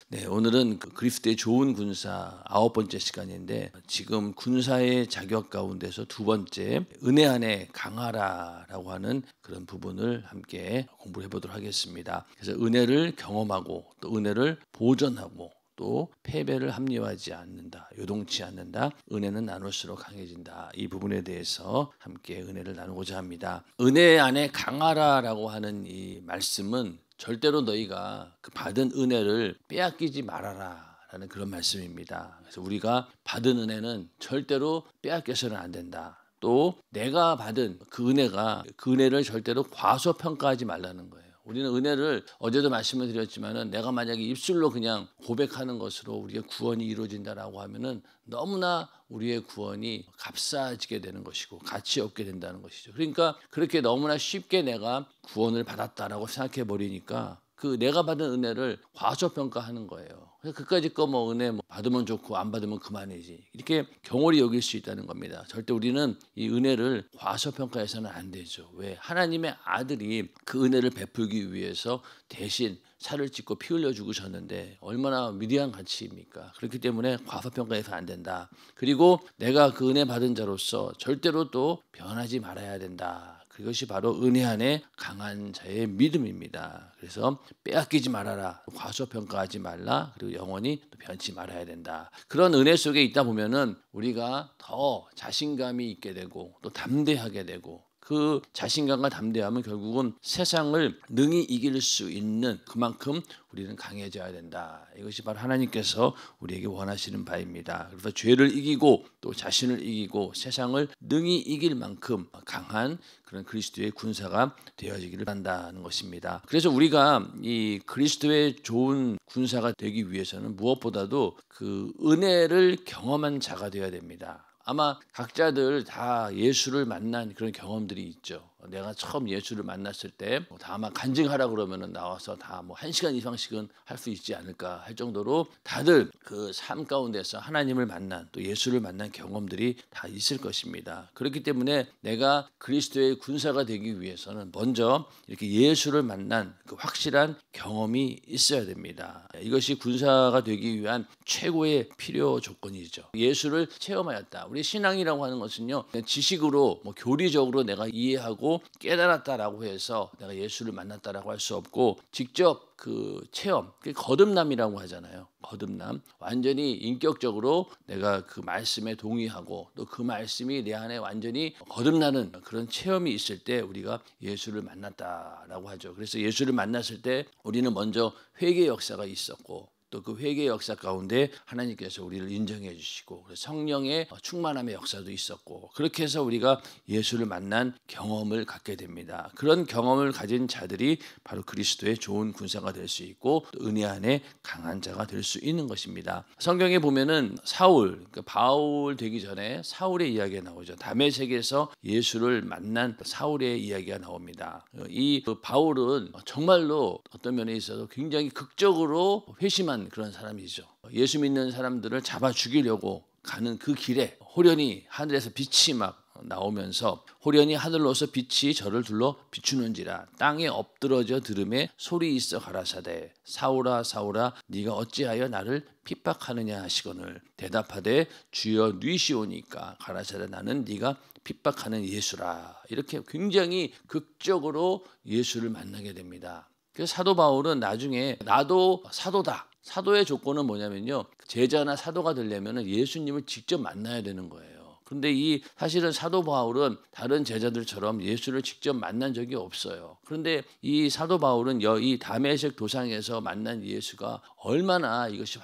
네, 오늘은 그리스도의 좋은 군사 9번째 시간인데 지금 군사의 자격 가운데서 두 번째 은혜 안에 강하라라고 하는 그런 부분을 함께 공부해 보도록 하겠습니다. 그래서 은혜를 경험하고 또 은혜를 보존하고 또 패배를 합리화하지 않는다, 요동치 않는다, 은혜는 나눌수록 강해진다. 이 부분에 대해서 함께 은혜를 나누고자 합니다. 은혜 안에 강하라라고 하는 이 말씀은 절대로 너희가 그 받은 은혜를 빼앗기지 말아라 라는 그런 말씀입니다. 그래서 우리가 받은 은혜는 절대로 빼앗겨서는 안 된다. 또 내가 받은 그 은혜를 절대로 과소평가하지 말라는 거예요. 우리는 은혜를 어제도 말씀을 드렸지만은 내가 만약에 입술로 그냥 고백하는 것으로 우리의 구원이 이루어진다라고 하면은 너무나 우리의 구원이 값싸지게 되는 것이고 가치 없게 된다는 것이죠. 그러니까 그렇게 너무나 쉽게 내가 구원을 받았다라고 생각해 버리니까 그 내가 받은 은혜를 과소평가하는 거예요. 그래서 그까짓 거 뭐 은혜 뭐 받으면 좋고 안 받으면 그만이지 이렇게 경홀히 여길 수 있다는 겁니다. 절대 우리는 이 은혜를 과소평가해서는 안 되죠. 왜? 하나님의 아들이 그 은혜를 베풀기 위해서 대신 살을 찢고 피 흘려 죽으셨는데 얼마나 위대한 가치입니까? 그렇기 때문에 과소평가해서 안 된다. 그리고 내가 그 은혜 받은 자로서 절대로 또 변하지 말아야 된다. 그것이 바로 은혜 안에 강한 자의 믿음입니다. 그래서 빼앗기지 말아라, 과소평가하지 말라, 그리고 영원히 또 변치 말아야 된다. 그런 은혜 속에 있다 보면은 우리가 더 자신감이 있게 되고 또 담대하게 되고 그 자신감과 담대함은 결국은 세상을 능히 이길 수 있는 그만큼 우리는 강해져야 된다. 이것이 바로 하나님께서 우리에게 원하시는 바입니다. 그래서 죄를 이기고 또 자신을 이기고 세상을 능히 이길 만큼 강한 그런 그리스도의 군사가 되어지기를 한다는 것입니다. 그래서 우리가 이 그리스도의 좋은 군사가 되기 위해서는 무엇보다도 그 은혜를 경험한 자가 되어야 됩니다. 아마 각자들 다 예수를 만난 그런 경험들이 있죠. 내가 처음 예수를 만났을 때 다 아마 간증하라 그러면은 나와서 다 뭐 1시간 이상씩은 할 수 있지 않을까 할 정도로 다들 그 삶 가운데서 하나님을 만난 또 예수를 만난 경험들이 다 있을 것입니다. 그렇기 때문에 내가 그리스도의 군사가 되기 위해서는 먼저 이렇게 예수를 만난 그 확실한 경험이 있어야 됩니다. 이것이 군사가 되기 위한 최고의 필요 조건이죠. 예수를 체험하였다. 우리 신앙이라고 하는 것은요, 지식으로 뭐 교리적으로 내가 이해하고 깨달았다라고 해서 내가 예수를 만났다라고 할 수 없고 직접 그 체험, 그게 거듭남이라고 하잖아요. 거듭남. 완전히 인격적으로 내가 그 말씀에 동의하고 또 그 말씀이 내 안에 완전히 거듭나는 그런 체험이 있을 때 우리가 예수를 만났다라고 하죠. 그래서 예수를 만났을 때 우리는 먼저 회개 역사가 있었고 또 그 회개 역사 가운데 하나님께서 우리를 인정해 주시고 성령의 충만함의 역사도 있었고 그렇게 해서 우리가 예수를 만난 경험을 갖게 됩니다. 그런 경험을 가진 자들이 바로 그리스도의 좋은 군사가 될 수 있고 또 은혜 안에 강한 자가 될 수 있는 것입니다. 성경에 보면은 사울, 그러니까 바울 되기 전에 사울의 이야기가 나오죠. 다메섹에서 예수를 만난 사울의 이야기가 나옵니다. 이 바울은 정말로 어떤 면에 있어서 굉장히 극적으로 회심한 그런 사람이죠. 예수 믿는 사람들을 잡아 죽이려고 가는 그 길에 호련히 하늘에서 빛이 막 나오면서 호련히 하늘로서 빛이 저를 둘러 비추는지라 땅에 엎드러져 들음에 소리 있어 가라사대 사울아 사울아 네가 어찌하여 나를 핍박하느냐 하시거늘 대답하되 주여 뉘시오니까 가라사대 나는 네가 핍박하는 예수라. 이렇게 굉장히 극적으로 예수를 만나게 됩니다. 그래서 사도 바울은 나중에 나도 사도다. 사도의 조건은 뭐냐면요. 제자나 사도가 되려면 예수님을 직접 만나야 되는 거예요. 그런데 이 사실은 사도 바울은 다른 제자들처럼 예수를 직접 만난 적이 없어요. 그런데 이 사도 바울은 이 다메섹 도상에서 만난 예수가 얼마나 이것이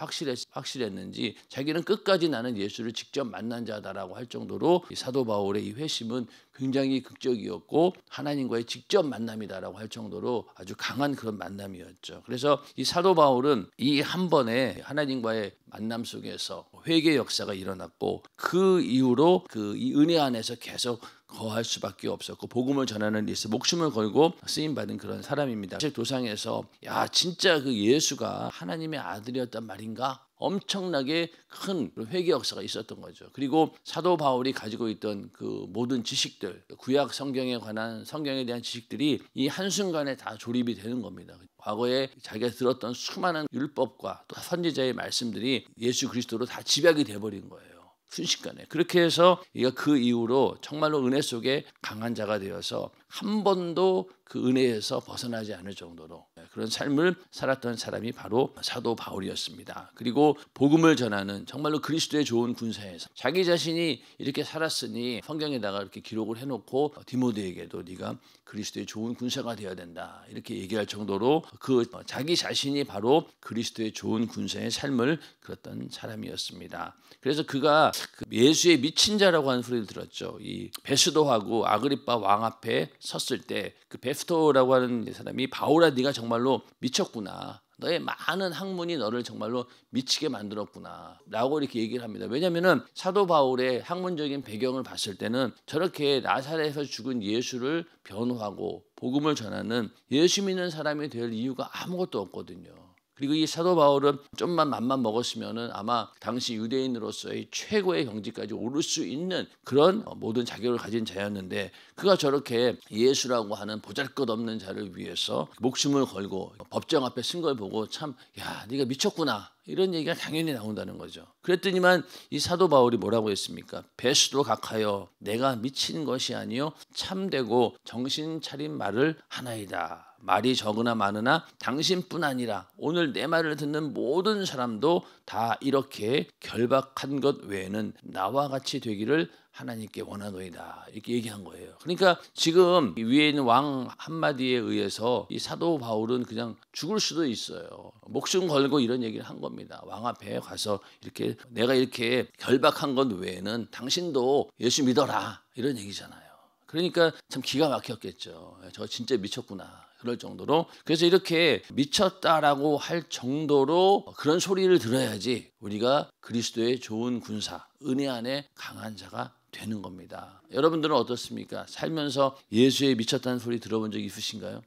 확실했는지 자기는 끝까지 나는 예수를 직접 만난 자다라고 할 정도로 이 사도 바울의 이 회심은 굉장히 극적이었고 하나님과의 직접 만남이다라고 할 정도로 아주 강한 그런 만남이었죠. 그래서 이 사도 바울은 이 한 번에 하나님과의 만남 속에서 회개 역사가 일어났고 그 이후로 그 이 은혜 안에서 계속 거할 수밖에 없었고 복음을 전하는 일에서 목숨을 걸고 쓰임 받은 그런 사람입니다. 도상에서 야 진짜 그 예수가 하나님의 아들이었단 말인가? 엄청나게 큰 회개 역사가 있었던 거죠. 그리고 사도 바울이 가지고 있던 그 모든 지식들, 구약 성경에 관한 성경에 대한 지식들이 이 한순간에 다 조립이 되는 겁니다. 과거에 자기가 들었던 수많은 율법과 또 선지자의 말씀들이 예수 그리스도로 다 집약이 돼버린 거예요. 순식간에. 그렇게 해서 이가 그 이후로 정말로 은혜 속에 강한 자가 되어서 한 번도 그 은혜에서 벗어나지 않을 정도로 그런 삶을 살았던 사람이 바로 사도 바울이었습니다. 그리고 복음을 전하는 정말로 그리스도의 좋은 군사에서 자기 자신이 이렇게 살았으니 성경에다가 이렇게 기록을 해놓고 디모데에게도 네가 그리스도의 좋은 군사가 되어야 된다 이렇게 얘기할 정도로 그 자기 자신이 바로 그리스도의 좋은 군사의 삶을 그렸던 사람이었습니다. 그래서 그가 그 예수의 미친 자라고 하는 소리를 들었죠. 이 베스도하고 아그리빠 왕 앞에 섰을 때 그 베스도라고 하는 사람이 바울아 네가 정말로 미쳤구나. 너의 많은 학문이 너를 정말로 미치게 만들었구나 라고 이렇게 얘기를 합니다. 왜냐하면 사도 바울의 학문적인 배경을 봤을 때는 저렇게 나사렛에서 죽은 예수를 변호하고 복음을 전하는 예수 믿는 사람이 될 이유가 아무것도 없거든요. 그리고 이 사도 바울은 좀만 맘만 먹었으면은 아마 당시 유대인으로서의 최고의 경지까지 오를 수 있는 그런 모든 자격을 가진 자였는데 그가 저렇게 예수라고 하는 보잘것없는 자를 위해서 목숨을 걸고 법정 앞에 쓴 걸 보고 참 야 네가 미쳤구나 이런 얘기가 당연히 나온다는 거죠. 그랬더니만 이 사도 바울이 뭐라고 했습니까? 베스도 각하여 내가 미친 것이 아니요 참되고 정신 차린 말을 하나이다. 말이 적으나 많으나 당신뿐 아니라 오늘 내 말을 듣는 모든 사람도 다 이렇게 결박한 것 외에는 나와 같이 되기를 하나님께 원하노이다 이렇게 얘기한 거예요. 그러니까 지금 위에 있는 왕 한마디에 의해서 이 사도 바울은 그냥 죽을 수도 있어요. 목숨 걸고 이런 얘기를 한 겁니다. 왕 앞에 가서 이렇게 내가 이렇게 결박한 것 외에는 당신도 예수 믿어라 이런 얘기잖아요. 그러니까 참 기가 막혔겠죠. 저 진짜 미쳤구나. 그럴 정도로. 그래서 이렇게 미쳤다라고 할 정도로 그런 소리를 들어야지 우리가 그리스도의 좋은 군사, 은혜 안에 강한 자가 되는 겁니다. 여러분들은 어떻습니까? 살면서 예수에 미쳤다는 소리 들어본 적 있으신가요?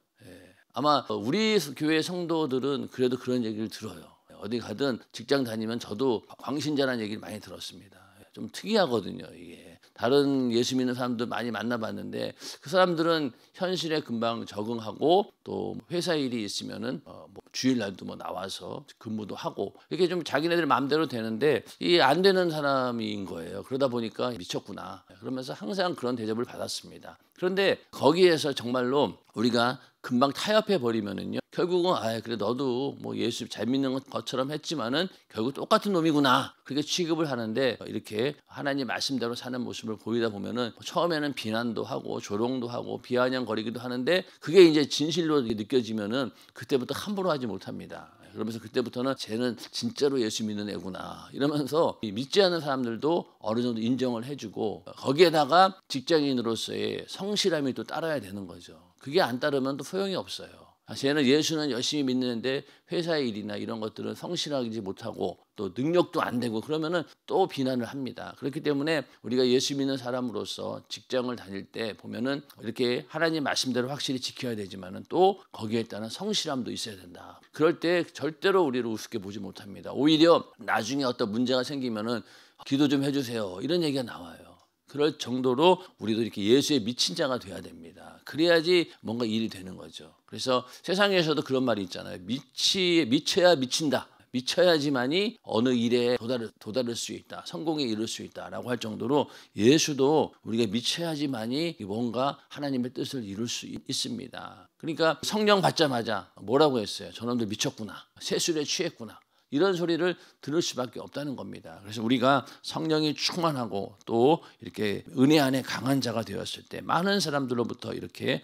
아마 우리 교회 성도들은 그래도 그런 얘기를 들어요. 어디 가든 직장 다니면 저도 광신자라는 얘기를 많이 들었습니다. 좀 특이하거든요, 이게. 다른 예수 믿는 사람들 많이 만나봤는데 그 사람들은 현실에 금방 적응하고 또 회사 일이 있으면은 뭐 주일날도 뭐 나와서 근무도 하고 이렇게 좀 자기네들 마음대로 되는데 이 안 되는 사람인 거예요. 그러다 보니까 미쳤구나. 그러면서 항상 그런 대접을 받았습니다. 그런데 거기에서 정말로 우리가 금방 타협해 버리면은요. 결국은 그래 너도 뭐 예수 잘 믿는 것처럼 했지만은 결국 똑같은 놈이구나. 그렇게 취급을 하는데 이렇게 하나님 말씀대로 사는 모습을 보이다 보면은 처음에는 비난도 하고 조롱도 하고 비아냥거리기도 하는데 그게 이제 진실로 느껴지면은 그때부터 함부로 하지 못합니다. 그러면서 그때부터는 쟤는 진짜로 예수 믿는 애구나 이러면서 믿지 않는 사람들도 어느 정도 인정을 해주고 거기에다가 직장인으로서의 성실함이 또 따라야 되는 거죠. 그게 안 따르면 또 소용이 없어요. 쟤는 예수는 열심히 믿는데 회사의 일이나 이런 것들은 성실하지 못하고 또 능력도 안 되고 그러면은 또 비난을 합니다. 그렇기 때문에 우리가 예수 믿는 사람으로서 직장을 다닐 때 보면은 이렇게 하나님 말씀대로 확실히 지켜야 되지만은 또 거기에 따른 성실함도 있어야 된다. 그럴 때 절대로 우리를 우습게 보지 못합니다. 오히려 나중에 어떤 문제가 생기면은 기도 좀 해주세요. 이런 얘기가 나와요. 그럴 정도로 우리도 이렇게 예수에 미친 자가 돼야 됩니다. 그래야지 뭔가 일이 되는 거죠. 그래서 세상에서도 그런 말이 있잖아요. 미쳐야 미친다. 미쳐야지만이 어느 일에 도달할 수 있다. 성공에 이룰 수 있다라고 할 정도로 예수도 우리가 미쳐야지만이 뭔가 하나님의 뜻을 이룰 수 있습니다. 그러니까 성령 받자마자 뭐라고 했어요? 저놈들 미쳤구나. 세술에 취했구나. 이런 소리를 들을 수밖에 없다는 겁니다. 그래서 우리가 성령이 충만하고 또 이렇게 은혜 안에 강한 자가 되었을 때 많은 사람들로부터 이렇게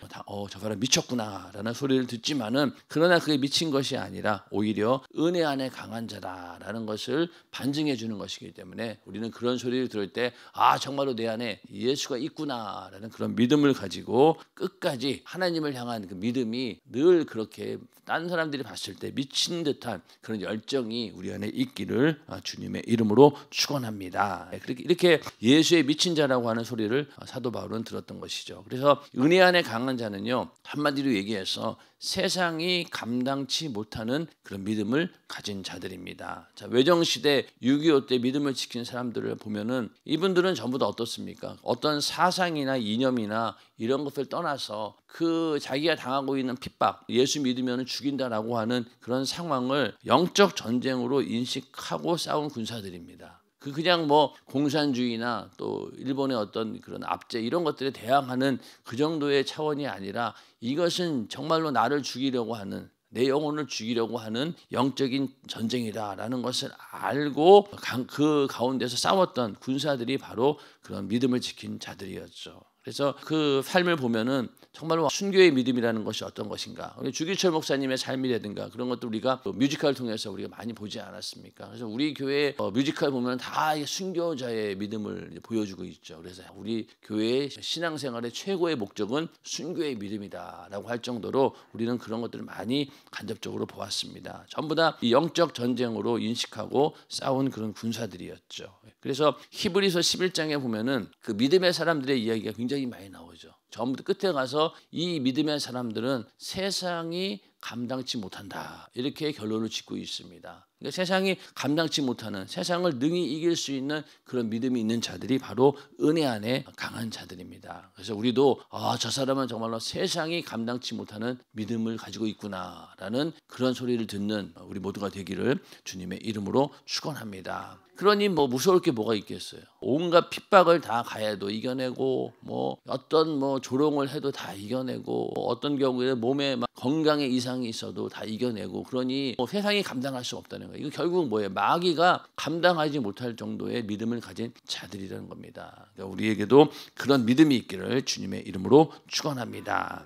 저 사람 미쳤구나라는 소리를 듣지만은 그러나 그게 미친 것이 아니라 오히려 은혜 안에 강한 자다라는 것을 반증해 주는 것이기 때문에 우리는 그런 소리를 들을 때 정말로 내 안에 예수가 있구나라는 그런 믿음을 가지고 끝까지 하나님을 향한 그 믿음이 늘 그렇게 다른 사람들이 봤을 때 미친 듯한 그런 열정이 우리 안에 있기를 주님의 이름으로 축원합니다. 이렇게 예수의 미친 자라고 하는 소리를 사도 바울은 들었던 것이죠. 그래서 은혜 안에 강한 자는요 한마디로 얘기해서 세상이 감당치 못하는 그런 믿음을 가진 자들입니다. 자, 외정시대 6.25 때 믿음을 지킨 사람들을 보면은 이분들은 전부 다 어떻습니까? 어떤 사상이나 이념이나 이런 것을 떠나서 그 자기가 당하고 있는 핍박, 예수 믿으면 죽인다라고 하는 그런 상황을 영적 전쟁으로 인식하고 싸운 군사들입니다. 그냥 뭐 공산주의나 또 일본의 어떤 그런 압제 이런 것들에 대항하는 그 정도의 차원이 아니라 이것은 정말로 나를 죽이려고 하는, 내 영혼을 죽이려고 하는 영적인 전쟁이다라는 것을 알고 그 가운데서 싸웠던 군사들이 바로 그런 믿음을 지킨 자들이었죠. 그래서 그 삶을 보면은 정말로 순교의 믿음이라는 것이 어떤 것인가. 주기철 목사님의 삶이라든가 그런 것도 우리가 뮤지컬을 통해서 우리가 많이 보지 않았습니까? 그래서 우리 교회 뮤지컬 보면 다 순교자의 믿음을 보여주고 있죠. 그래서 우리 교회의 신앙생활의 최고의 목적은 순교의 믿음이다라고 할 정도로 우리는 그런 것들을 많이 간접적으로 보았습니다. 전부 다 이 영적 전쟁으로 인식하고 싸운 그런 군사들이었죠. 그래서 히브리서 11장에 보면은 그 믿음의 사람들의 이야기가 굉장히 많이 나오죠. 전부 끝에 가서 이 믿음의 사람들은 세상이 감당치 못한다, 이렇게 결론을 짓고 있습니다. 그러니까 세상이 감당치 못하는, 세상을 능히 이길 수 있는 그런 믿음이 있는 자들이 바로 은혜 안에 강한 자들입니다. 그래서 우리도 저 사람은 정말로 세상이 감당치 못하는 믿음을 가지고 있구나라는 그런 소리를 듣는 우리 모두가 되기를 주님의 이름으로 축원합니다. 그러니 뭐 무서울 게 뭐가 있겠어요. 온갖 핍박을 다 가해도 이겨내고, 뭐 어떤 뭐 조롱을 해도 다 이겨내고, 어떤 경우에 몸에 막 건강에 이상이 있어도 다 이겨내고, 그러니 뭐 세상이 감당할 수 없다는 거예요. 이거 결국 뭐예요? 마귀가 감당하지 못할 정도의 믿음을 가진 자들이라는 겁니다. 그러니까 우리에게도 그런 믿음이 있기를 주님의 이름으로 축원합니다.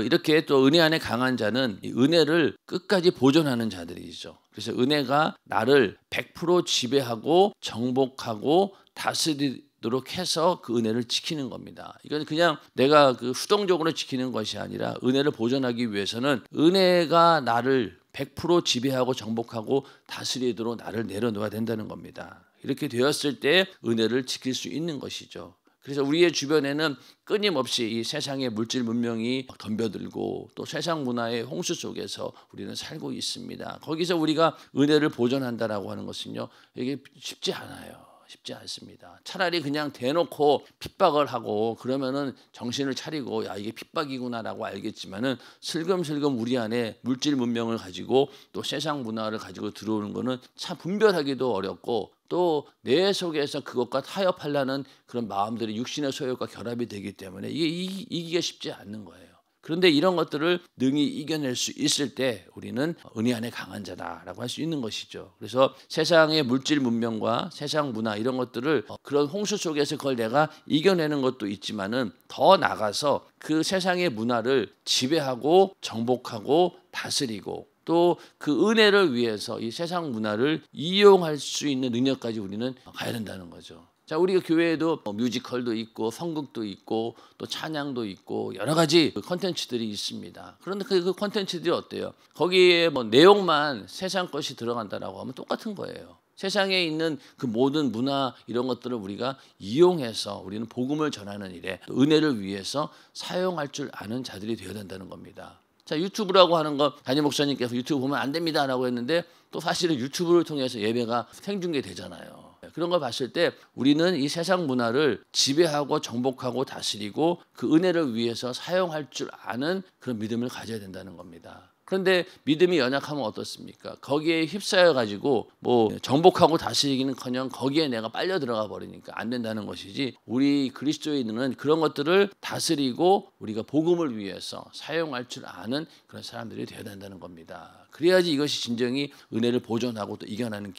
이렇게 또 은혜 안에 강한 자는 이 은혜를 끝까지 보존하는 자들이죠. 그래서 은혜가 나를 100% 지배하고 정복하고 다스리도록 해서 그 은혜를 지키는 겁니다. 이건 그냥 내가 수동적으로 지키는 것이 아니라 은혜를 보존하기 위해서는 은혜가 나를 100% 지배하고 정복하고 다스리도록 나를 내려놓아야 된다는 겁니다. 이렇게 되었을 때 은혜를 지킬 수 있는 것이죠. 그래서 우리의 주변에는 끊임없이 이 세상의 물질 문명이 덤벼들고 또 세상 문화의 홍수 속에서 우리는 살고 있습니다. 거기서 우리가 은혜를 보존한다라고 하는 것은요, 이게 쉽지 않아요. 쉽지 않습니다. 차라리 그냥 대놓고 핍박을 하고 그러면은 정신을 차리고 이게 핍박이구나라고 알겠지만은 슬금슬금 우리 안에 물질 문명을 가지고 또 세상 문화를 가지고 들어오는 거는 참 분별하기도 어렵고, 또 내 속에서 그것과 타협하려는 그런 마음들이 육신의 소욕과 결합이 되기 때문에 이게 이기기가 쉽지 않는 거예요. 그런데 이런 것들을 능히 이겨낼 수 있을 때 우리는 은혜 안에 강한 자다라고 할 수 있는 것이죠. 그래서 세상의 물질 문명과 세상 문화 이런 것들을 그런 홍수 속에서 그걸 내가 이겨내는 것도 있지만은 더 나가서 그 세상의 문화를 지배하고 정복하고 다스리고 또 그 은혜를 위해서 이 세상 문화를 이용할 수 있는 능력까지 우리는 가야 된다는 거죠. 자, 우리가 교회에도 뮤지컬도 있고 성극도 있고 또 찬양도 있고 여러 가지 콘텐츠들이 있습니다. 그런데 그 콘텐츠들이 어때요? 거기에 뭐 내용만 세상 것이 들어간다라고 하면 똑같은 거예요. 세상에 있는 그 모든 문화 이런 것들을 우리가 이용해서 우리는 복음을 전하는 일에 은혜를 위해서 사용할 줄 아는 자들이 되어야 된다는 겁니다. 자, 유튜브라고 하는 거 담임 목사님께서 유튜브 보면 안 됩니다라고 했는데 또 사실은 유튜브를 통해서 예배가 생중계되잖아요. 그런 걸 봤을 때 우리는 이 세상 문화를 지배하고 정복하고 다스리고 그 은혜를 위해서 사용할 줄 아는 그런 믿음을 가져야 된다는 겁니다. 그런데 믿음이 연약하면 어떻습니까? 거기에 휩싸여 가지고 뭐 정복하고 다스리기는커녕 거기에 내가 빨려 들어가 버리니까 안 된다는 것이지, 우리 그리스도인은 그런 것들을 다스리고 우리가 복음을 위해서 사용할 줄 아는 그런 사람들이 되어야 된다는 겁니다. 그래야지 이것이 진정히 은혜를 보존하고 또 이겨내는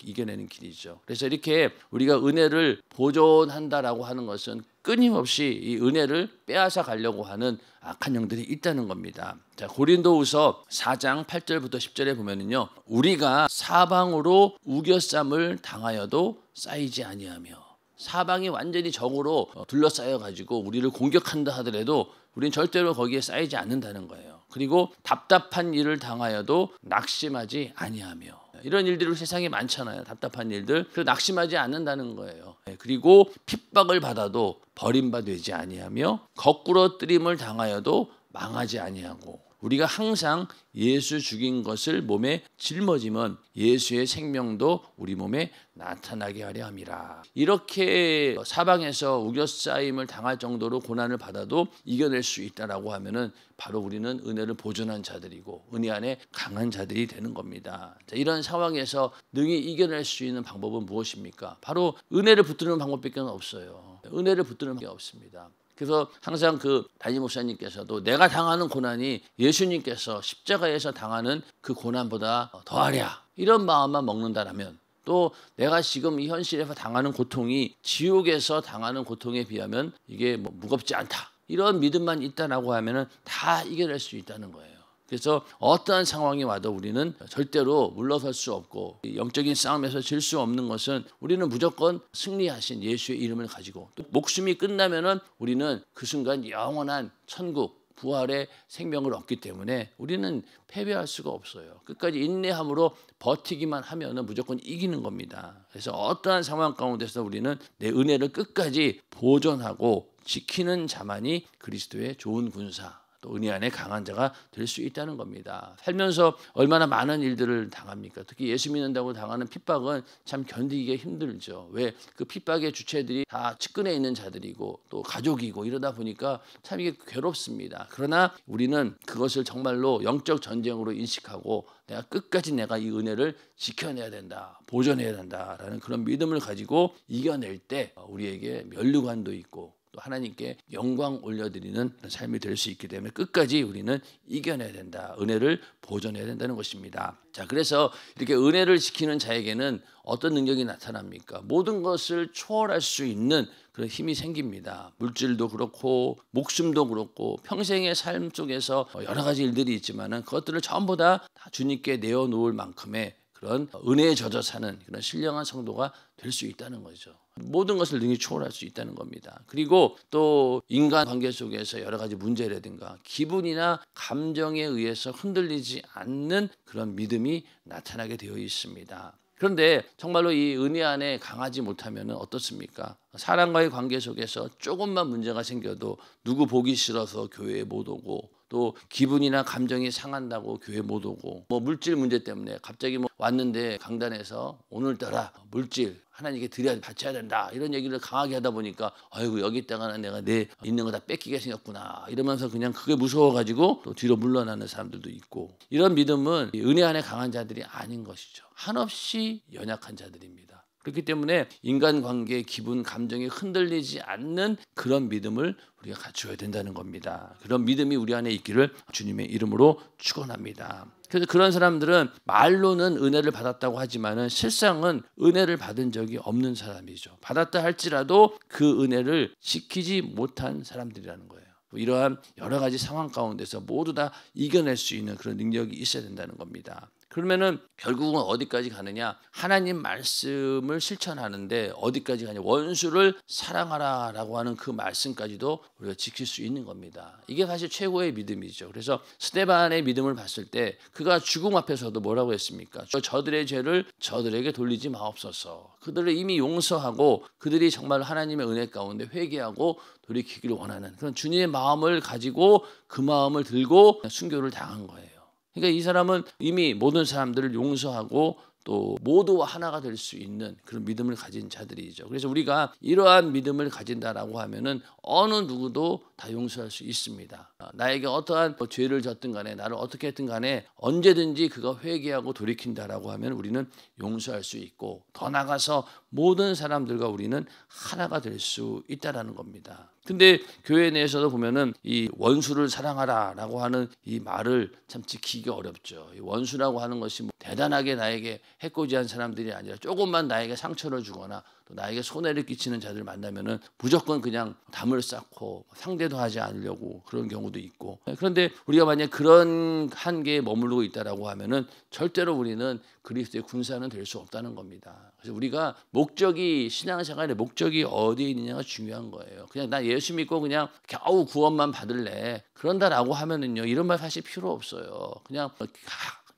길이죠. 그래서 이렇게 우리가 은혜를 보존한다라고 하는 것은 끊임없이 이 은혜를 빼앗아 가려고 하는 악한 영들이 있다는 겁니다. 자, 고린도후서 4장 8절부터 10절에 보면은요, 우리가 사방으로 우겨쌈을 당하여도 쌓이지 아니하며, 사방이 완전히 적으로 둘러싸여 가지고 우리를 공격한다 하더라도 우리는 절대로 거기에 쌓이지 않는다는 거예요. 그리고 답답한 일을 당하여도 낙심하지 아니하며, 이런 일들이 세상에 많잖아요. 답답한 일들. 그래서 낙심하지 않는다는 거예요. 그리고 핍박을 받아도 버림받지 아니하며, 거꾸로 뜨림을 당하여도 망하지 아니하고, 우리가 항상 예수 죽인 것을 몸에 짊어지면 예수의 생명도 우리 몸에 나타나게 하려 함이라. 이렇게 사방에서 우겨싸임을 당할 정도로 고난을 받아도 이겨낼 수 있다라고 하면은 바로 우리는 은혜를 보존한 자들이고 은혜 안에 강한 자들이 되는 겁니다. 자, 이런 상황에서 능히 이겨낼 수 있는 방법은 무엇입니까? 바로 은혜를 붙드는 방법밖에 없어요. 은혜를 붙드는 방법이 없습니다. 그래서 항상 그 담임 목사님께서도 내가 당하는 고난이 예수님께서 십자가에서 당하는 그 고난보다 더하랴, 이런 마음만 먹는다라면, 또 내가 지금 이 현실에서 당하는 고통이 지옥에서 당하는 고통에 비하면 이게 뭐 무겁지 않다, 이런 믿음만 있다라고 하면은 다 이겨낼 수 있다는 거예요. 그래서 어떠한 상황이 와도 우리는 절대로 물러설 수 없고, 영적인 싸움에서 질 수 없는 것은 우리는 무조건 승리하신 예수의 이름을 가지고, 또 목숨이 끝나면은 우리는 그 순간 영원한 천국 부활의 생명을 얻기 때문에 우리는 패배할 수가 없어요. 끝까지 인내함으로 버티기만 하면은 무조건 이기는 겁니다. 그래서 어떠한 상황 가운데서 우리는 내 은혜를 끝까지 보존하고 지키는 자만이 그리스도의 좋은 군사, 또 은혜 안에 강한 자가 될 수 있다는 겁니다. 살면서 얼마나 많은 일들을 당합니까? 특히 예수 믿는다고 당하는 핍박은 참 견디기가 힘들죠. 왜? 그 핍박의 주체들이 다 측근에 있는 자들이고 또 가족이고 이러다 보니까 참 이게 괴롭습니다. 그러나 우리는 그것을 정말로 영적 전쟁으로 인식하고 내가 끝까지 내가 이 은혜를 지켜내야 된다, 보존해야 된다라는 그런 믿음을 가지고 이겨낼 때 우리에게 면류관도 있고 또 하나님께 영광 올려드리는 삶이 될 수 있기 때문에 끝까지 우리는 이겨내야 된다, 은혜를 보존해야 된다는 것입니다. 자, 그래서 이렇게 은혜를 지키는 자에게는 어떤 능력이 나타납니까? 모든 것을 초월할 수 있는 그런 힘이 생깁니다. 물질도 그렇고 목숨도 그렇고 평생의 삶 속에서 여러 가지 일들이 있지만은 그것들을 전부 다 주님께 내어놓을 만큼의 그런 은혜에 젖어 사는 그런 신령한 성도가 될 수 있다는 거죠. 모든 것을 능히 초월할 수 있다는 겁니다. 그리고 또 인간관계 속에서 여러 가지 문제라든가 기분이나 감정에 의해서 흔들리지 않는 그런 믿음이 나타나게 되어 있습니다. 그런데 정말로 이 은혜 안에 강하지 못하면 어떻습니까? 사람과의 관계 속에서 조금만 문제가 생겨도 누구 보기 싫어서 교회에 못 오고, 또 기분이나 감정이 상한다고 교회 못 오고, 뭐 물질 문제 때문에 갑자기 뭐 왔는데 강단에서 오늘따라 물질 하나님께 드려야 바쳐야 된다, 이런 얘기를 강하게 하다 보니까 아이고 여기 있다가는 내가 내 있는 거 다 뺏기게 생겼구나 이러면서 그냥 그게 무서워가지고 또 뒤로 물러나는 사람들도 있고, 이런 믿음은 은혜 안에 강한 자들이 아닌 것이죠. 한없이 연약한 자들입니다. 그렇기 때문에 인간관계, 기분, 감정이 흔들리지 않는 그런 믿음을 우리가 갖춰야 된다는 겁니다. 그런 믿음이 우리 안에 있기를 주님의 이름으로 축원합니다. 그래서 그런 사람들은 말로는 은혜를 받았다고 하지만은 실상은 은혜를 받은 적이 없는 사람이죠. 받았다 할지라도 그 은혜를 지키지 못한 사람들이라는 거예요. 이러한 여러 가지 상황 가운데서 모두 다 이겨낼 수 있는 그런 능력이 있어야 된다는 겁니다. 그러면은 결국은 어디까지 가느냐? 하나님 말씀을 실천하는데 어디까지 가냐? 원수를 사랑하라라고 하는 그 말씀까지도 우리가 지킬 수 있는 겁니다. 이게 사실 최고의 믿음이죠. 그래서 스데반의 믿음을 봤을 때 그가 죽음 앞에서도 뭐라고 했습니까? 저들의 죄를 저들에게 돌리지 마옵소서. 그들을 이미 용서하고 그들이 정말 하나님의 은혜 가운데 회개하고 돌이키기를 원하는 그런 주님의 마음을 가지고 그 마음을 들고 순교를 당한 거예요. 그러니까 이 사람은 이미 모든 사람들을 용서하고 또 모두와 하나가 될 수 있는 그런 믿음을 가진 자들이죠. 그래서 우리가 이러한 믿음을 가진다라고 하면은 어느 누구도 다 용서할 수 있습니다. 나에게 어떠한 죄를 졌든 간에 나를 어떻게 했든 간에 언제든지 그가 회개하고 돌이킨다라고 하면 우리는 용서할 수 있고, 더 나아가서 모든 사람들과 우리는 하나가 될 수 있다라는 겁니다. 근데 교회 내에서도 보면은 이 원수를 사랑하라라고 하는 이 말을 참 지키기가 어렵죠. 이 원수라고 하는 것이 뭐 대단하게 나에게 해코지한 사람들이 아니라 조금만 나에게 상처를 주거나 또 나에게 손해를 끼치는 자들 만나면은 무조건 그냥 담을 쌓고 상대도 하지 않으려고 그런 경우도 있고, 그런데 우리가 만약 그런 한계에 머무르고 있다라고 하면은 절대로 우리는 그리스도의 군사는 될 수 없다는 겁니다. 그래서 우리가 목적이, 신앙생활의 목적이 어디에 있느냐가 중요한 거예요. 그냥 나 예수 믿고 그냥 겨우 구원만 받을래 그런다라고 하면은요, 이런 말 사실 필요 없어요. 그냥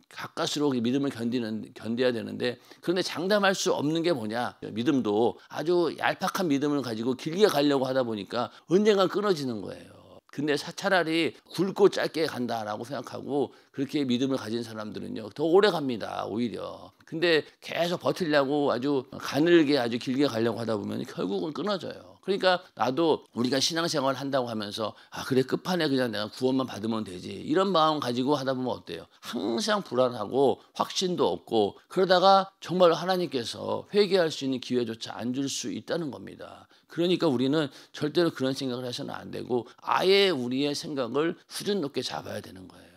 가까스로 믿음을 견뎌야 되는데, 그런데 장담할 수 없는 게 뭐냐? 믿음도 아주 얄팍한 믿음을 가지고 길게 가려고 하다 보니까 언젠가 끊어지는 거예요. 근데 차라리 굵고 짧게 간다라고 생각하고 그렇게 믿음을 가진 사람들은요 더 오래 갑니다 오히려. 근데 계속 버티려고 아주 가늘게 아주 길게 가려고 하다 보면 결국은 끊어져요. 그러니까 나도 우리가 신앙생활 한다고 하면서 아 그래 끝판에 그냥 내가 구원만 받으면 되지 이런 마음 가지고 하다 보면 어때요? 항상 불안하고 확신도 없고 그러다가 정말 하나님께서 회개할 수 있는 기회조차 안 줄 수 있다는 겁니다. 그러니까 우리는 절대로 그런 생각을 해서는 안 되고 아예 우리의 생각을 수준 높게 잡아야 되는 거예요.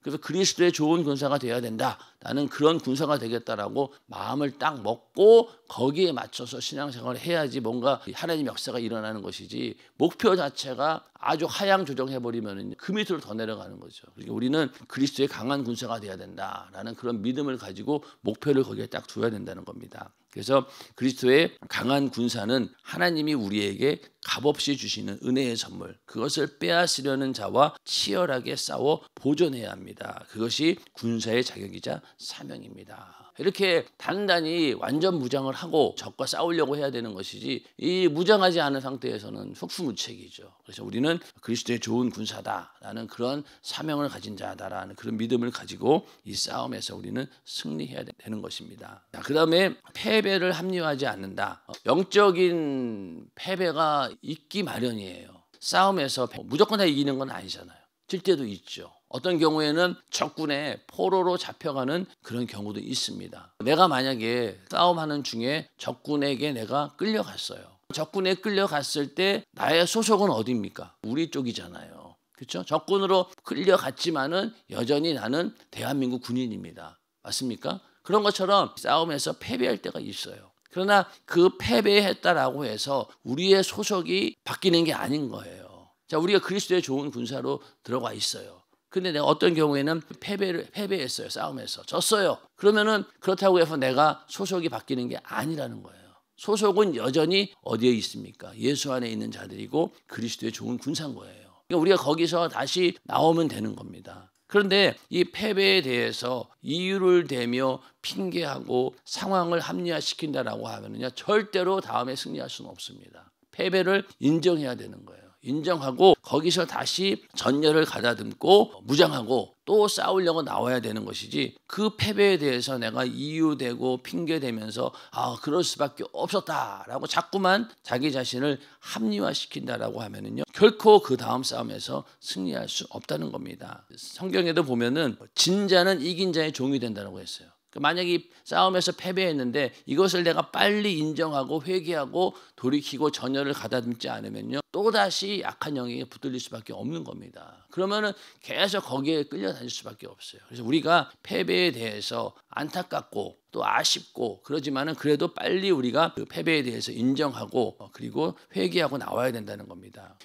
그래서 그리스도의 좋은 군사가 되어야 된다. 나는 그런 군사가 되겠다라고 마음을 딱 먹고 거기에 맞춰서 신앙생활을 해야지 뭔가 하나님 역사가 일어나는 것이지 목표 자체가 아주 하향 조정해버리면 그 밑으로 더 내려가는 거죠. 그러니까 우리는 그리스도의 강한 군사가 되어야 된다라는 그런 믿음을 가지고 목표를 거기에 딱 두어야 된다는 겁니다. 그래서 그리스도의 강한 군사는 하나님이 우리에게 값없이 주시는 은혜의 선물, 그것을 빼앗으려는 자와 치열하게 싸워 보존해야 합니다. 그것이 군사의 자격이자 사명입니다. 이렇게 단단히 완전 무장을 하고 적과 싸우려고 해야 되는 것이지 이 무장하지 않은 상태에서는 속수무책이죠. 그래서 우리는 그리스도의 좋은 군사다라는 그런 사명을 가진 자다라는 그런 믿음을 가지고 이 싸움에서 우리는 승리해야 되는 것입니다. 그 다음에 패배를 합리화하지 않는다. 영적인 패배가 있기 마련이에요. 싸움에서 무조건 다 이기는 건 아니잖아요. 질 때도 있죠. 어떤 경우에는 적군의 포로로 잡혀가는 그런 경우도 있습니다. 내가 만약에 싸움하는 중에 적군에게 내가 끌려갔어요. 적군에 끌려갔을 때 나의 소속은 어디입니까? 우리 쪽이잖아요. 그렇죠? 적군으로 끌려갔지만은 여전히 나는 대한민국 군인입니다. 맞습니까? 그런 것처럼 싸움에서 패배할 때가 있어요. 그러나 그 패배했다라고 해서 우리의 소속이 바뀌는 게 아닌 거예요. 자, 우리가 그리스도의 좋은 군사로 들어가 있어요. 근데 내가 어떤 경우에는 패배했어요. 싸움에서 졌어요. 그러면은 그렇다고 해서 내가 소속이 바뀌는 게 아니라는 거예요. 소속은 여전히 어디에 있습니까? 예수 안에 있는 자들이고 그리스도의 좋은 군사인 거예요. 그러니까 우리가 거기서 다시 나오면 되는 겁니다. 그런데 이 패배에 대해서 이유를 대며 핑계하고 상황을 합리화시킨다라고 하면은요 절대로 다음에 승리할 수는 없습니다. 패배를 인정해야 되는 거예요. 인정하고 거기서 다시 전열을 가다듬고 무장하고 또 싸우려고 나와야 되는 것이지 그 패배에 대해서 내가 이유되고 핑계대면서 아 그럴 수밖에 없었다라고 자꾸만 자기 자신을 합리화시킨다라고 하면은요 결코 그 다음 싸움에서 승리할 수 없다는 겁니다. 성경에도 보면은 진자는 이긴 자의 종이 된다고 했어요. 만약에 이 싸움에서 패배했는데 이것을 내가 빨리 인정하고 회개하고 돌이키고 전열을 가다듬지 않으면요 또다시 약한 영에게 붙들릴 수밖에 없는 겁니다. 그러면은 계속 거기에 끌려다닐 수밖에 없어요. 그래서 우리가 패배에 대해서 안타깝고 또 아쉽고 그러지만은 그래도 빨리 우리가 그 패배에 대해서 인정하고 그리고 회개하고 나와야 된다는 겁니다.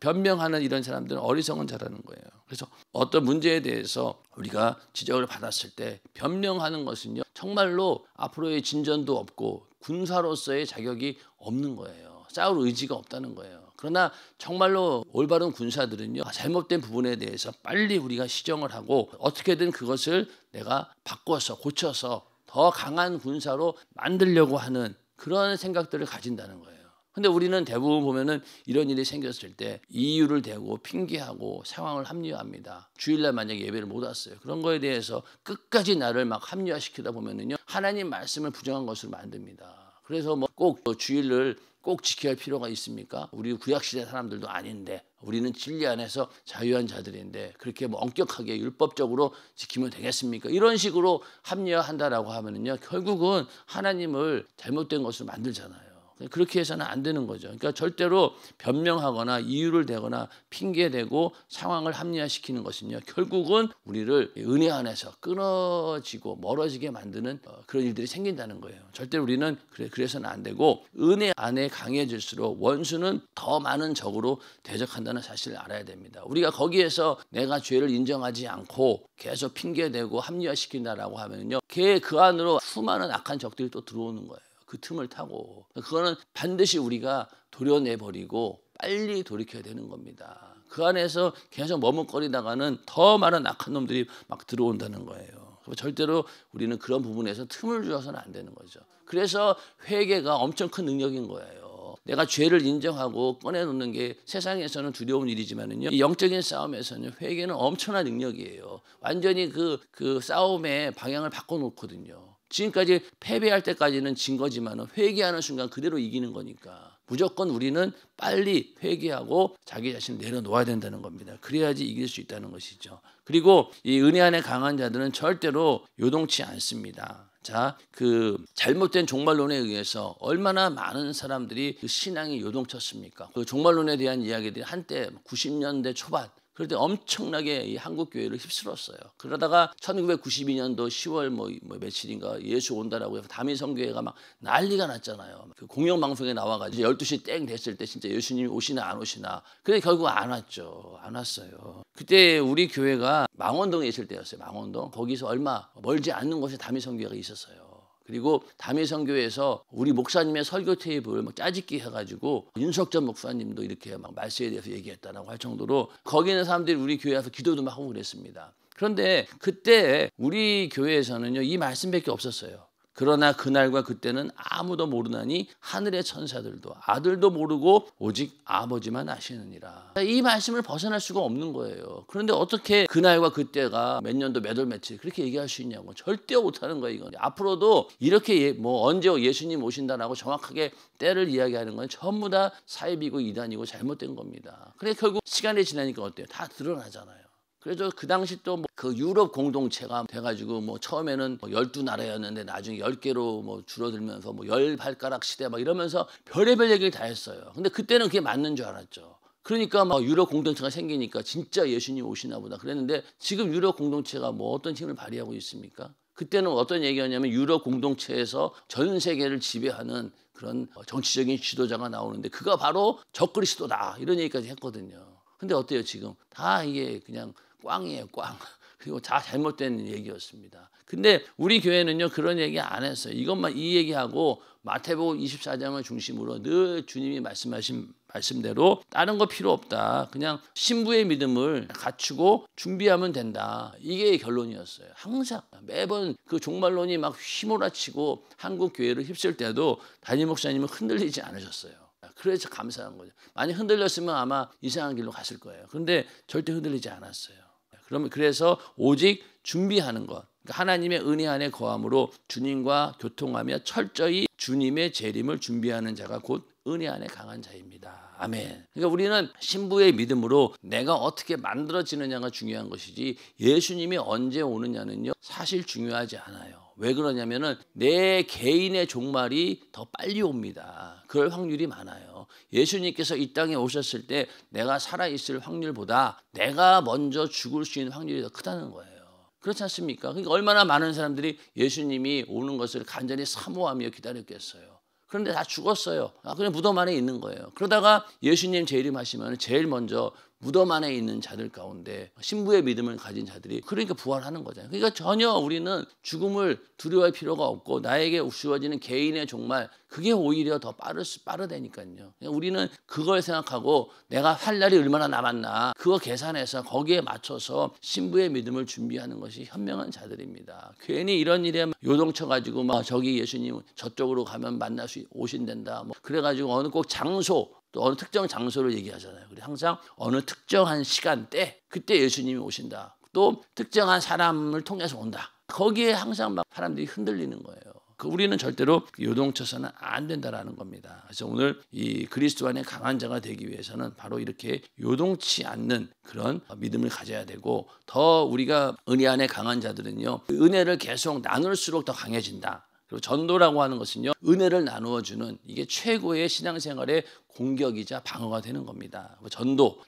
변명하는 이런 사람들은 어리석은 자라는 거예요. 그래서 어떤 문제에 대해서 우리가 지적을 받았을 때 변명하는 것은요 정말로 앞으로의 진전도 없고 군사로서의 자격이 없는 거예요. 싸울 의지가 없다는 거예요. 그러나 정말로 올바른 군사들은요 잘못된 부분에 대해서 빨리 우리가 시정을 하고 어떻게든 그것을 내가 바꿔서 고쳐서 더 강한 군사로 만들려고 하는 그런 생각들을 가진다는 거예요. 근데 우리는 대부분 보면은 이런 일이 생겼을 때 이유를 대고 핑계하고 상황을 합리화합니다. 주일날 만약에 예배를 못 왔어요. 그런 거에 대해서 끝까지 나를 막 합리화시키다 보면은요 하나님 말씀을 부정한 것으로 만듭니다. 그래서 뭐 꼭 주일을 꼭 지켜야 할 필요가 있습니까? 우리 구약시대 사람들도 아닌데 우리는 진리 안에서 자유한 자들인데 그렇게 뭐 엄격하게 율법적으로 지키면 되겠습니까? 이런 식으로 합리화한다라고 하면은요 결국은 하나님을 잘못된 것으로 만들잖아요. 그렇게 해서는 안 되는 거죠. 그러니까 절대로 변명하거나 이유를 대거나 핑계대고 상황을 합리화시키는 것은요 결국은 우리를 은혜 안에서 끊어지고 멀어지게 만드는 그런 일들이 생긴다는 거예요. 절대로 우리는 그래서는 안 되고 은혜 안에 강해질수록 원수는 더 많은 적으로 대적한다는 사실을 알아야 됩니다. 우리가 거기에서 내가 죄를 인정하지 않고 계속 핑계대고 합리화시킨다라고 하면요 그 안으로 수많은 악한 적들이 또 들어오는 거예요. 그 틈을 타고 그거는 반드시 우리가 도려내버리고 빨리 돌이켜야 되는 겁니다. 그 안에서 계속 머뭇거리다가는 더 많은 악한 놈들이 막 들어온다는 거예요. 절대로 우리는 그런 부분에서 틈을 주어서는 안 되는 거죠. 그래서 회개가 엄청 큰 능력인 거예요. 내가 죄를 인정하고 꺼내놓는 게 세상에서는 두려운 일이지만은요, 이 영적인 싸움에서는 회개는 엄청난 능력이에요. 완전히 그 싸움의 방향을 바꿔놓거든요. 지금까지 패배할 때까지는 진 거지만 회개하는 순간 그대로 이기는 거니까 무조건 우리는 빨리 회개하고 자기 자신을 내려놓아야 된다는 겁니다. 그래야지 이길 수 있다는 것이죠. 그리고 이 은혜 안에 강한 자들은 절대로 요동치 않습니다. 자, 그 잘못된 종말론에 의해서 얼마나 많은 사람들이 그 신앙이 요동쳤습니까? 그 종말론에 대한 이야기들이 한때 90년대 초반, 그럴 때 엄청나게 이 한국 교회를 휩쓸었어요. 그러다가 1992년도 10월 며칠인가 예수 온다라고 해서 다미성교회가 막 난리가 났잖아요. 그 공영방송에 나와가지고 12시 땡 됐을 때 진짜 예수님이 오시나 안 오시나. 근데 결국 안 왔죠. 안 왔어요. 그때 우리 교회가 망원동에 있을 때였어요. 망원동. 거기서 얼마 멀지 않는 곳에 다미성교회가 있었어요. 그리고 다미성교회에서 우리 목사님의 설교 테이블 막 짜집기 해가지고 윤석전 목사님도 이렇게 막 말세에 대해서 얘기했다라고 할 정도로 거기 있는 사람들이 우리 교회 와서 기도도 막 하고 그랬습니다. 그런데 그때 우리 교회에서는요, 이 말씀밖에 없었어요. 그러나 그날과 그때는 아무도 모르나니 하늘의 천사들도 아들도 모르고 오직 아버지만 아시느니라. 이 말씀을 벗어날 수가 없는 거예요. 그런데 어떻게 그날과 그때가 몇 년도 몇 월 며칠 그렇게 얘기할 수 있냐고. 절대 못하는 거예요. 이건 앞으로도 이렇게 언제 예수님 오신다라고 정확하게 때를 이야기하는 건 전부 다 사입이고 이단이고 잘못된 겁니다. 그래 결국 시간이 지나니까 어때요? 다 드러나잖아요. 그래서 그 당시 또 그 유럽 공동체가 돼가지고 처음에는 12나라였는데 나중에 10개로 줄어들면서 10발가락 시대 막 이러면서 별의별 얘기를 다 했어요. 근데 그때는 그게 맞는 줄 알았죠. 그러니까 유럽 공동체가 생기니까 진짜 예수님 오시나 보다 그랬는데 지금 유럽 공동체가 어떤 힘을 발휘하고 있습니까? 그때는 어떤 얘기였냐면 유럽 공동체에서 전 세계를 지배하는 그런 정치적인 지도자가 나오는데 그가 바로 적그리스도다 이런 얘기까지 했거든요. 근데 어때요 지금? 다 이게 그냥 꽝이에요, 꽝. 그리고 다 잘못된 얘기였습니다. 근데 우리 교회는요 그런 얘기 안 했어요. 이 얘기하고 마태복음 24장을 중심으로 늘 주님이 말씀하신 말씀대로 다른 거 필요 없다. 그냥 신부의 믿음을 갖추고 준비하면 된다. 이게 결론이었어요. 항상 매번 그 종말론이 막 휘몰아치고 한국 교회를 휩쓸 때도 담임 목사님은 흔들리지 않으셨어요. 그래서 감사한 거죠. 많이 흔들렸으면 아마 이상한 길로 갔을 거예요. 그런데 절대 흔들리지 않았어요. 그래서 오직 준비하는 것. 하나님의 은혜 안에 거함으로 주님과 교통하며 철저히 주님의 재림을 준비하는 자가 곧 은혜 안에 강한 자입니다. 아멘. 그러니까 우리는 신부의 믿음으로 내가 어떻게 만들어지느냐가 중요한 것이지 예수님이 언제 오느냐는요 사실 중요하지 않아요. 왜 그러냐면은 내 개인의 종말이 더 빨리 옵니다. 그럴 확률이 많아요. 예수님께서 이 땅에 오셨을 때 내가 살아있을 확률보다 내가 먼저 죽을 수 있는 확률이 더 크다는 거예요. 그렇지 않습니까? 그러니까 얼마나 많은 사람들이 예수님이 오는 것을 간절히 사모하며 기다렸겠어요. 그런데 다 죽었어요. 그냥 무덤 안에 있는 거예요. 그러다가 예수님 재림하시면 제일 먼저 무덤 안에 있는 자들 가운데 신부의 믿음을 가진 자들이 그러니까 부활하는 거잖아요. 그러니까 전혀 우리는 죽음을 두려워할 필요가 없고 나에게 주어지는 개인의 종말 그게 오히려 더 빠르다니까요. 우리는 그걸 생각하고 내가 할 날이 얼마나 남았나 그거 계산해서 거기에 맞춰서 신부의 믿음을 준비하는 것이 현명한 자들입니다. 괜히 이런 일에 요동쳐가지고 저기 예수님 저쪽으로 가면 만날 수 오신단다. 그래가지고 어느 꼭 장소 또 어느 특정 장소를 얘기하잖아요. 우리 항상 어느 특정한 시간대 그때 예수님이 오신다. 또 특정한 사람을 통해서 온다. 거기에 항상 사람들이 흔들리는 거예요. 우리는 절대로 요동쳐서는 안 된다라는 겁니다. 그래서 오늘 이 그리스도 안에 강한 자가 되기 위해서는 바로 이렇게 요동치 않는 그런 믿음을 가져야 되고 더 우리가 은혜 안에 강한 자들은요 은혜를 계속 나눌수록 더 강해진다. 그리고 전도라고 하는 것은요 은혜를 나누어 주는 이게 최고의 신앙생활의 공격이자 방어가 되는 겁니다.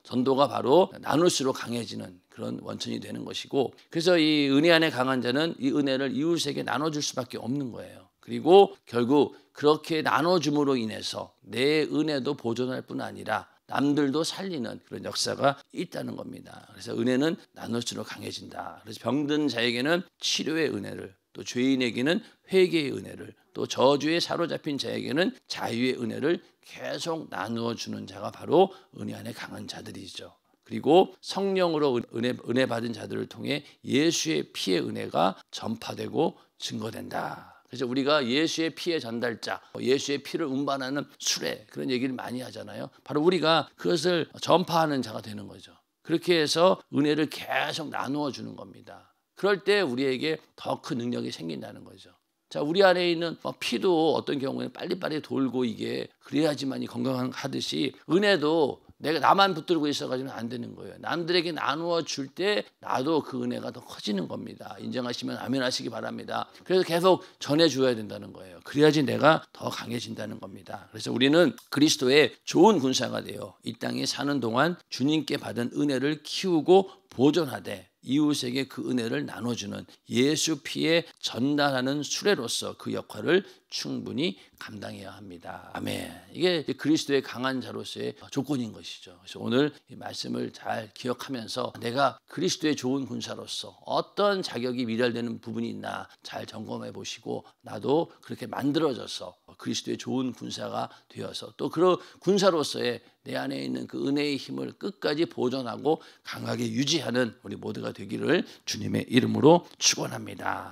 전도가 바로 나눌수록 강해지는 그런 원천이 되는 것이고 그래서 이 은혜 안에 강한 자는 이 은혜를 이웃에게 나눠줄 수밖에 없는 거예요. 그리고 결국 그렇게 나눠줌으로 인해서 내 은혜도 보존할 뿐 아니라 남들도 살리는 그런 역사가 있다는 겁니다. 그래서 은혜는 나눌수록 강해진다. 그래서 병든 자에게는 치료의 은혜를 또 죄인에게는 회개의 은혜를 또 저주에 사로잡힌 자에게는 자유의 은혜를 계속 나누어 주는 자가 바로 은혜 안에 강한 자들이죠. 그리고 성령으로 은혜 받은 자들을 통해 예수의 피의 은혜가 전파되고 증거된다. 그래서 우리가 예수의 피의 전달자, 예수의 피를 운반하는 수레, 그런 얘기를 많이 하잖아요. 바로 우리가 그것을 전파하는 자가 되는 거죠. 그렇게 해서 은혜를 계속 나누어 주는 겁니다. 그럴 때 우리에게 더 큰 능력이 생긴다는 거죠. 자, 우리 안에 있는 피도 어떤 경우에는 빨리빨리 돌고 이게 그래야지만이 건강하듯이 은혜도 내가 나만 붙들고 있어가지고는 안 되는 거예요. 남들에게 나누어 줄 때 나도 그 은혜가 더 커지는 겁니다. 인정하시면 아멘 하시기 바랍니다. 그래서 계속 전해줘야 된다는 거예요. 그래야지 내가 더 강해진다는 겁니다. 그래서 우리는 그리스도의 좋은 군사가 되어 이 땅에 사는 동안 주님께 받은 은혜를 키우고 보존하되 이웃에게 그 은혜를 나눠주는 예수 피에 전달하는 수레로서 그 역할을 충분히 감당해야 합니다. 아멘. 이게 그리스도의 강한 자로서의 조건인 것이죠. 그래서 오늘 이 말씀을 잘 기억하면서 내가 그리스도의 좋은 군사로서 어떤 자격이 미달되는 부분이 있나 잘 점검해 보시고 나도 그렇게 만들어져서 그리스도의 좋은 군사가 되어서 또 그런 군사로서의 내 안에 있는 그 은혜의 힘을 끝까지 보존하고 강하게 유지하는 우리 모두가 되기를 주님의 이름으로 축원합니다.